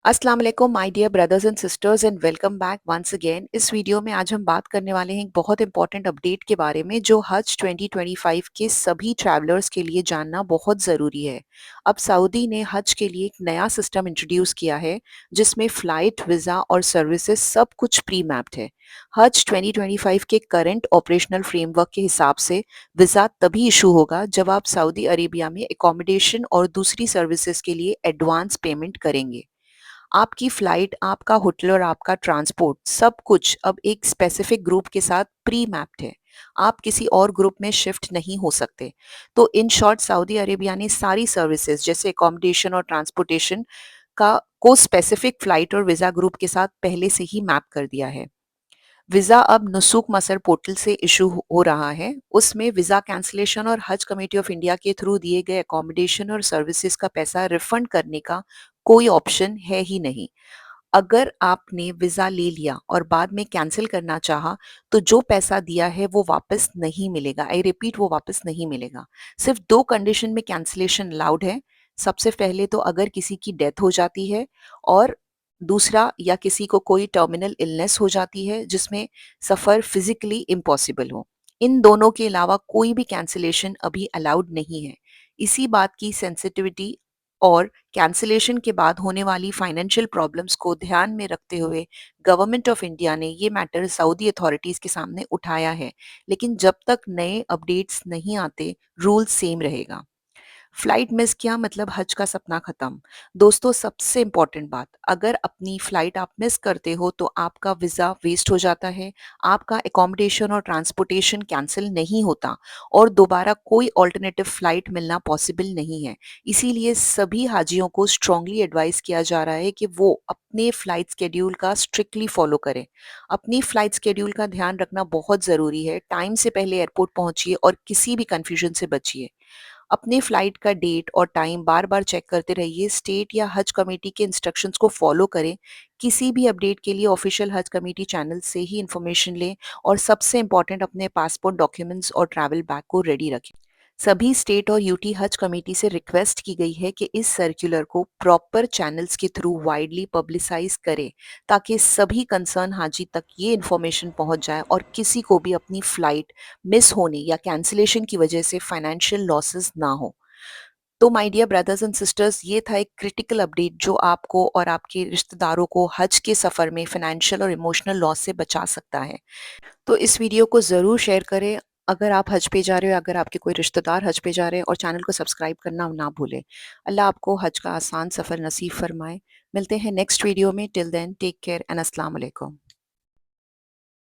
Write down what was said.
अस्सलाम वालेकुम my dear brothers and sisters and welcome back once again. इस video में आज हम बात करने वाले हैं एक बहुत इंपॉर्टेंट अपडेट के बारे में जो हज 2025 के सभी ट्रैवलर्स के लिए जानना बहुत ज़रूरी है। अब सऊदी ने हज के लिए एक नया सिस्टम इंट्रोड्यूस किया है जिसमें फ़्लाइट, वीज़ा और सर्विसेज सब कुछ प्री मैप्ड है। हज 2025 के करंट ऑपरेशनल फ्रेमवर्क के हिसाब से वीज़ा तभी इशू होगा जब आप सऊदी अरेबिया में एकोमोडेशन और दूसरी सर्विसेज के लिए एडवांस पेमेंट करेंगे। आपकी फ्लाइट, आपका होटल और आपका ट्रांसपोर्ट सब कुछ अब एक स्पेसिफिक ग्रुप के साथ प्री मैप्ड है। आप किसी और ग्रुप में शिफ्ट नहीं हो सकते। तो इन शॉर्ट सऊदी अरेबिया ने सारी सर्विसेज जैसे अकोमोडेशन और ट्रांसपोर्टेशन का को स्पेसिफिक फ्लाइट और वीज़ा ग्रुप के साथ पहले से ही मैप कर दिया है। वीज़ा अब नुसूक मसर पोर्टल से इशू हो रहा है। उसमें वीज़ा कैंसलेशन और हज कमेटी ऑफ इंडिया के थ्रू दिए गए अकोमोडेशन और सर्विसेज का पैसा रिफंड करने का कोई ऑप्शन है ही नहीं। अगर आपने वीज़ा ले लिया और बाद में कैंसिल करना चाहा, तो जो पैसा दिया है वो वापस नहीं मिलेगा। आई रिपीट, वो वापस नहीं मिलेगा। सिर्फ 2 कंडीशन में कैंसलेशन अलाउड है। सबसे पहले तो अगर किसी की डेथ हो जाती है और दूसरा या किसी को कोई टर्मिनल इलनेस हो जाती है जिसमें सफ़र फिज़िकली इम्पॉसिबल हो। इन दोनों के अलावा कोई भी कैंसलेशन अभी अलाउड नहीं है। इसी बात की सेंसिटिविटी और कैंसलेशन के बाद होने वाली फाइनेंशियल प्रॉब्लम्स को ध्यान में रखते हुए गवर्नमेंट ऑफ इंडिया ने ये मैटर सऊदी अथॉरिटीज के सामने उठाया है। लेकिन जब तक नए अपडेट्स नहीं आते, रूल सेम रहेगा। फ्लाइट मिस किया मतलब हज का सपना खत्म। दोस्तों, सबसे इंपॉर्टेंट बात, अगर अपनी फ्लाइट आप मिस करते हो तो आपका वीज़ा वेस्ट हो जाता है, आपका एकोमोडेशन और ट्रांसपोर्टेशन कैंसिल नहीं होता और दोबारा कोई ऑल्टरनेटिव फ्लाइट मिलना पॉसिबल नहीं है। इसीलिए सभी हाजियों को स्ट्रांगली एडवाइस किया जा रहा है कि वो अपने फ्लाइट स्केड्यूल का स्ट्रिक्टली फॉलो करें। अपनी फ्लाइट स्केड्यूल का ध्यान रखना बहुत ज़रूरी है। टाइम से पहले एयरपोर्ट पहुंचिए और किसी भी कंफ्यूजन से बचिए। अपने फ्लाइट का डेट और टाइम बार-बार चेक करते रहिए। स्टेट या हज कमेटी के इंस्ट्रक्शंस को फॉलो करें। किसी भी अपडेट के लिए ऑफिशियल हज कमेटी चैनल से ही इंफॉर्मेशन लें और सबसे इम्पोर्टेंट, अपने पासपोर्ट डॉक्यूमेंट्स और ट्रैवल बैग को रेडी रखें। सभी स्टेट और यूटी हज कमेटी से रिक्वेस्ट की गई है कि इस सर्कुलर को प्रॉपर चैनल्स के थ्रू वाइडली पब्लिसाइज करें ताकि सभी कंसर्न हाजी तक ये इन्फॉर्मेशन पहुंच जाए और किसी को भी अपनी फ्लाइट मिस होने या कैंसिलेशन की वजह से फाइनेंशियल लॉसेस ना हो। तो my dear brothers and sisters, ये था एक क्रिटिकल अपडेट जो आपको और आपके रिश्तेदारों को हज के सफ़र में फाइनेंशियल और इमोशनल लॉस से बचा सकता है। तो इस वीडियो को ज़रूर शेयर करें। अगर आप हज पे जा रहे हो, अगर आपके कोई रिश्तेदार हज पे जा रहे हैं, और चैनल को सब्सक्राइब करना ना भूलें। अल्लाह आपको हज का आसान सफ़र नसीब फरमाए। मिलते हैं नेक्स्ट वीडियो में। Till then take care and अस्सलाम वालेकुम।